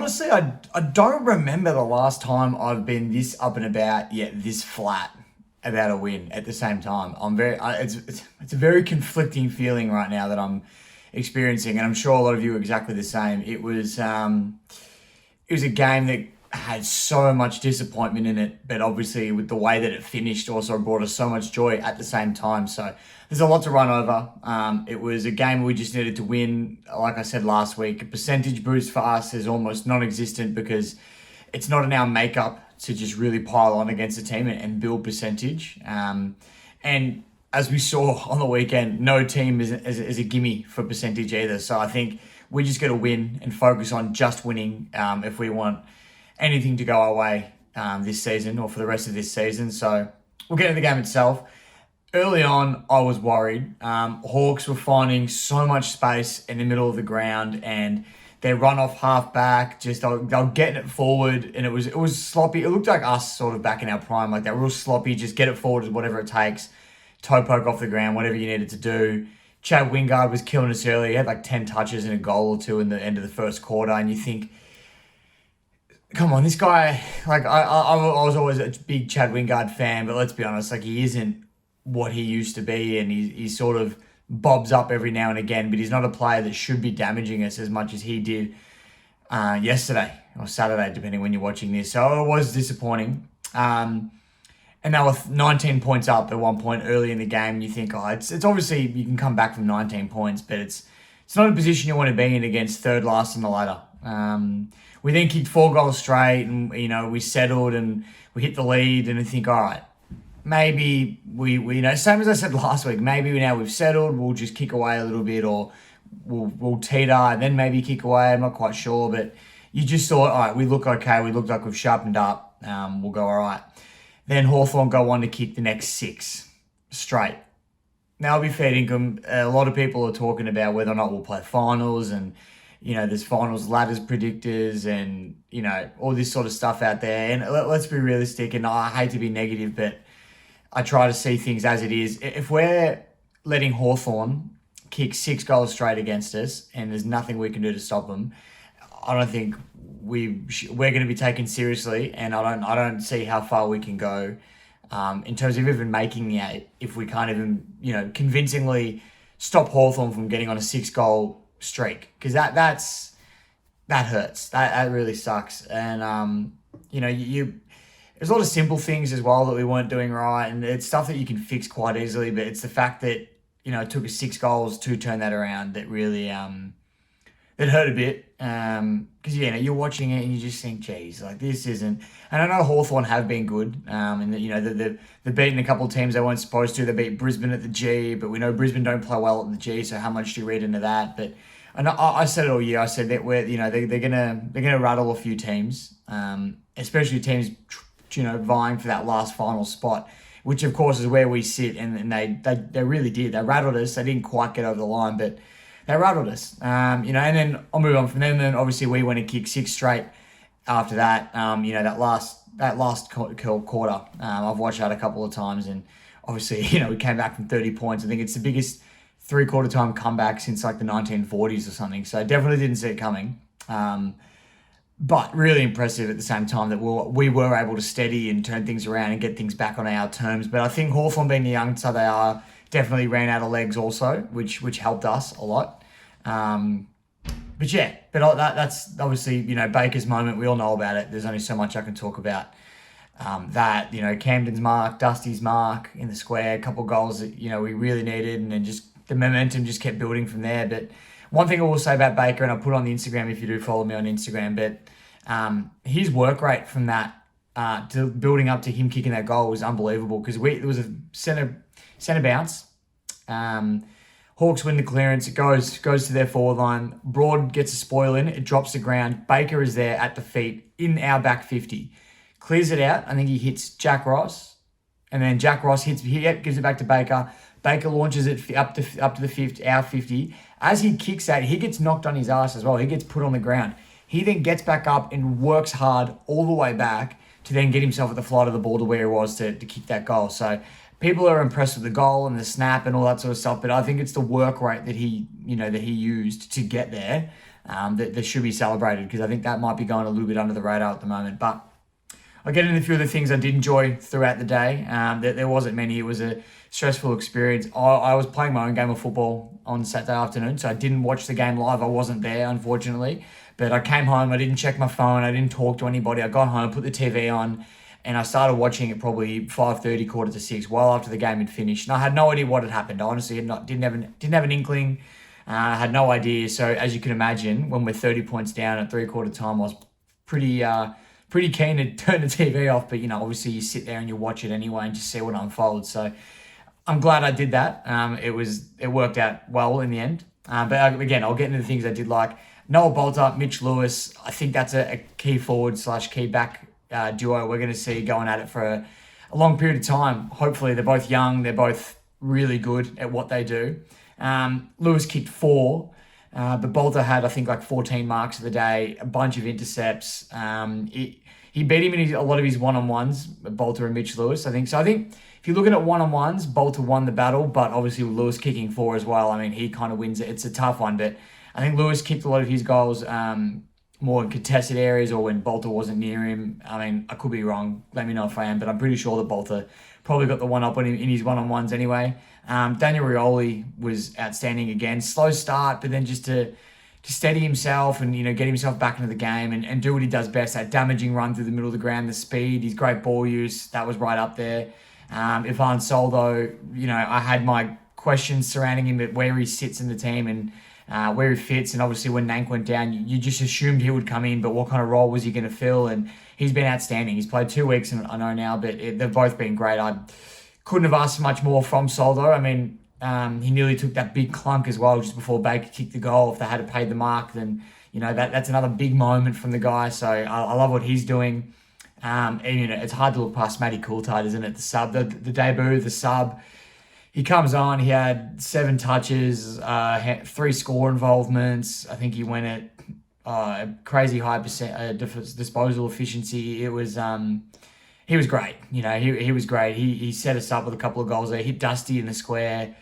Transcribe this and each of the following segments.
honestly, I don't remember the last time I've been this up and about yet this flat about a win at the same time. It's a very conflicting feeling right now that I'm experiencing, and I'm sure a lot of you are exactly the same. It was a game that had so much disappointment in it, but obviously with the way that it finished also brought us so much joy at the same time. So there's a lot to run over. It was a game we just needed to win. Like I said last week, a percentage boost for us is almost non-existent because it's not in our makeup to just really pile on against a team and build percentage. And as we saw on the weekend, no team is a gimme for percentage either. So I think we just got to win and focus on just winning if we want anything to go our way this season or for the rest of this season. So we'll get into the game itself. Early on, I was worried. Hawks were finding so much space in the middle of the ground, and their run off half back, they were getting it forward, and it was sloppy. It looked like us sort of back in our prime, like that real sloppy, just get it forward, whatever it takes, toe poke off the ground, whatever you needed to do. Chad Wingard was killing us early. He had like 10 touches and a goal or two in the end of the first quarter, and you think, come on, this guy, like I was always a big Chad Wingard fan, but let's be honest, like he isn't what he used to be, and he sort of bobs up every now and again, but he's not a player that should be damaging us as much as he did yesterday or Saturday, depending when you're watching this. So it was disappointing. And they were 19 points up at one point early in the game, and you think, oh, it's obviously you can come back from 19 points, but it's not a position you want to be in against third last on the ladder. We then kicked 4 goals straight, and we settled and we hit the lead, and I think, all right, maybe we same as I said last week, maybe now we've settled, we'll just kick away a little bit, or we'll teeter and then maybe kick away. I'm not quite sure, but you just thought, all right, we look okay, we look like we've sharpened up, we'll go all right. Then Hawthorn go on to kick the next 6 straight. Now, I'll be fair dinkum, a lot of people are talking about whether or not we'll play finals, and there's finals ladders predictors and, all this sort of stuff out there. And let's be realistic, and I hate to be negative, but I try to see things as it is. If we're letting Hawthorn kick 6 goals straight against us and there's nothing we can do to stop them, I don't think we're going to be taken seriously, and I don't see how far we can go in terms of even making the 8 if we can't even convincingly stop Hawthorn from getting on a 6-goal streak, because that hurts. That really sucks. And there's a lot of simple things as well that we weren't doing right, and it's stuff that you can fix quite easily, but it's the fact that it took us 6 goals to turn that around that really that hurt a bit. Because you're watching it and you just think, geez, like this isn't. And I know Hawthorn have been good, and they've beaten a couple of teams they weren't supposed to. They beat Brisbane at the G, but we know Brisbane don't play well at the G, so how much do you read into that? But I said it all year. I said that they're gonna rattle a few teams, especially teams vying for that last final spot, which of course is where we sit. And they really did. They rattled us. They didn't quite get over the line, but they rattled us. And then I'll move on from them. Then obviously we went and kicked 6 straight after that. That last quarter, I've watched that a couple of times, and obviously we came back from 30 points. I think it's the biggest 3/4 time comeback since like the 1940s or something. So I definitely didn't see it coming. But really impressive at the same time that we were able to steady and turn things around and get things back on our terms. But I think Hawthorn, being the youngster they are, definitely ran out of legs also, which helped us a lot. But that's obviously, Baker's moment. We all know about it. There's only so much I can talk about. Camden's mark, Dusty's mark in the square, a couple of goals that, we really needed, and then just the momentum just kept building from there. But one thing I will say about Baker, and I'll put on the Instagram if you do follow me on Instagram, but his work rate from that to building up to him kicking that goal was unbelievable, because it was a center bounce. Hawks win the clearance. It goes to their forward line. Broad gets a spoil in. It drops to ground. Baker is there at the feet in our back 50. Clears it out. I think he hits Jack Ross. And then Jack Ross gives it back to Baker. Baker launches it up to the 50, our 50. As he kicks that, he gets knocked on his ass as well. He gets put on the ground. He then gets back up and works hard all the way back to then get himself at the flight of the ball to where he was to kick that goal. So people are impressed with the goal and the snap and all that sort of stuff, but I think it's the work rate that he used to get there that should be celebrated, because I think that might be going a little bit under the radar at the moment. But I'll get into a few of the things I did enjoy throughout the day. There wasn't many. It was a stressful experience. I was playing my own game of football on Saturday afternoon, so I didn't watch the game live. I wasn't there, unfortunately. But I came home. I didn't check my phone. I didn't talk to anybody. I got home, put the TV on, and I started watching it probably 5:30, 5:45, well after the game had finished. And I had no idea what had happened. I honestly didn't have an inkling. I had no idea. So as you can imagine, when we're 30 points down at three-quarter time, I was pretty keen to turn the TV off. But, obviously you sit there and you watch it anyway and just see what unfolds. So I'm glad I did that. It worked out well in the end. But again, I'll get into the things I did like. Noah Bolter, Mitch Lewis. I think that's a key forward / key back duo we're going to see going at it for a long period of time. Hopefully they're both young. They're both really good at what they do. Lewis kicked 4, but Bolter had, I think, like 14 marks of the day, a bunch of intercepts. He beat him in a lot of his one-on-ones, Bolter and Mitch Lewis, I think. So I think if you're looking at one-on-ones, Bolter won the battle, but obviously with Lewis kicking 4 as well, I mean, he kind of wins it. It's a tough one, but I think Lewis kicked a lot of his goals more in contested areas or when Bolter wasn't near him. I mean, I could be wrong. Let me know if I am, but I'm pretty sure that Bolter probably got the one up on him in his one-on-ones anyway. Daniel Rioli was outstanding again. Slow start, but then just to steady himself and, get himself back into the game and do what he does best, that damaging run through the middle of the ground, the speed, his great ball use, that was right up there. Ivan Soldo, I had my questions surrounding him at where he sits in the team and where he fits. And obviously when Nank went down, you just assumed he would come in, but what kind of role was he going to fill? And he's been outstanding. He's played 2 weeks, and I know now, but they've both been great. I couldn't have asked much more from Soldo. I mean, he nearly took that big clunk as well just before Baker kicked the goal. If they had paid the mark, then, that's another big moment from the guy. So I love what he's doing. And, it's hard to look past Matty Coulthard, isn't it? The sub, the debut, the sub. He comes on, he had 7 touches, 3 score involvements. I think he went at a crazy high disposal efficiency. It was... He was great. He was great. He set us up with a couple of goals there. Hit Dusty in the square.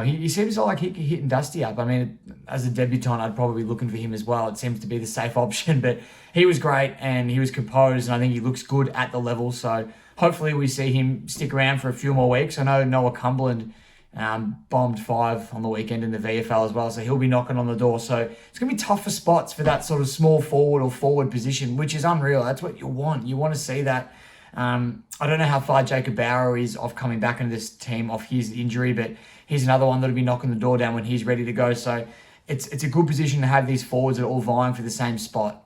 He seems like hitting Dusty up. I mean, as a debutant, I'd probably be looking for him as well. It seems to be the safe option, but he was great and he was composed, and I think he looks good at the level. So hopefully we see him stick around for a few more weeks. I know Noah Cumberland bombed 5 on the weekend in the VFL as well, so he'll be knocking on the door. So it's going to be tough for spots for that sort of small forward or forward position, which is unreal. That's what you want. You want to see that. I don't know how far Jacob Bauer is off coming back into this team off his injury, but he's another one that'll be knocking the door down when he's ready to go. So it's a good position to have these forwards that are all vying for the same spot.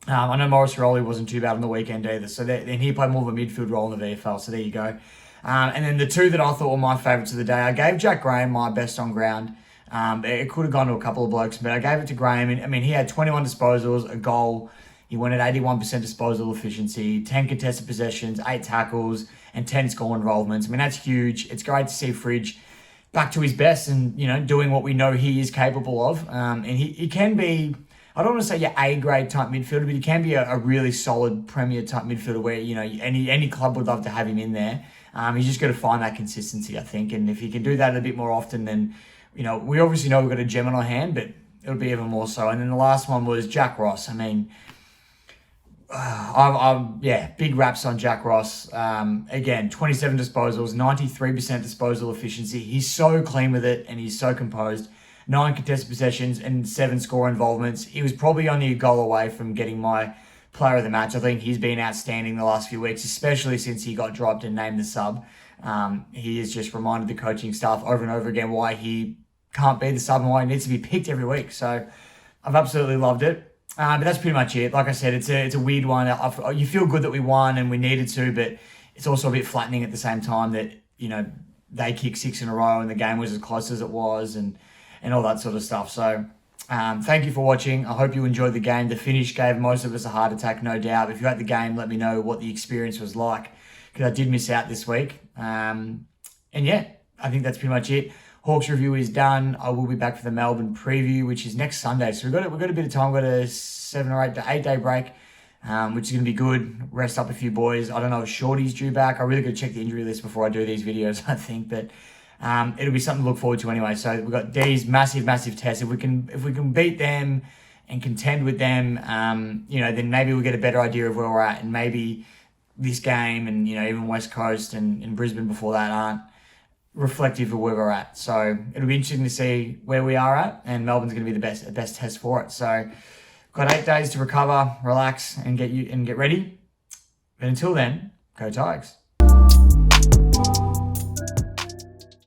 I know Maurice Rioli wasn't too bad on the weekend either, so then he played more of a midfield role in the VFL, so there you go. And then the 2 that I thought were my favourites of the day, I gave Jack Graham my best on ground. It could have gone to a couple of blokes, but I gave it to Graham. And I mean, he had 21 disposals, a goal. He went at 81% disposal efficiency, 10 contested possessions, 8 tackles, and 10 score involvements. I mean, that's huge. It's great to see Fridge back to his best and, doing what we know he is capable of. And he can be, I don't want to say your A-grade type midfielder, but he can be a really solid Premier type midfielder where, any club would love to have him in there. He's just got to find that consistency, I think. And if he can do that a bit more often, then, we obviously know we've got a gem on our hand, but it'll be even more so. And then the last one was Jack Ross. I mean, big raps on Jack Ross. Again, 27 disposals, 93% disposal efficiency. He's so clean with it and he's so composed. 9 contested possessions and 7 score involvements. He was probably only a goal away from getting my player of the match. I think he's been outstanding the last few weeks, especially since he got dropped and named the sub. He has just reminded the coaching staff over and over again why he can't be the sub and why he needs to be picked every week. So I've absolutely loved it. But that's pretty much it. Like I said, it's a weird one. You feel good that we won and we needed to, but it's also a bit flattening at the same time that, they kicked 6 in a row and the game was as close as it was and all that sort of stuff. So thank you for watching. I hope you enjoyed the game. The finish gave most of us a heart attack, no doubt. If you're at the game, let me know what the experience was like, because I did miss out this week. And yeah, I think that's pretty much it. Hawks review is done. I will be back for the Melbourne preview, which is next Sunday. So we've got a bit of time. We've got a 7 or 8 day break, which is going to be good. Rest up a few boys. I don't know if Shorty's due back. I really got to check the injury list before I do these videos, I think. But it'll be something to look forward to anyway. So we've got D's massive test. If we can beat them and contend with them, then maybe we'll get a better idea of where we're at. And maybe this game and, even West Coast and Brisbane before that aren't reflective of where we're at. So it'll be interesting to see where we are at, and Melbourne's going to be the best test for it. So got 8 days to recover, relax, and get ready. But until then, go Tigers.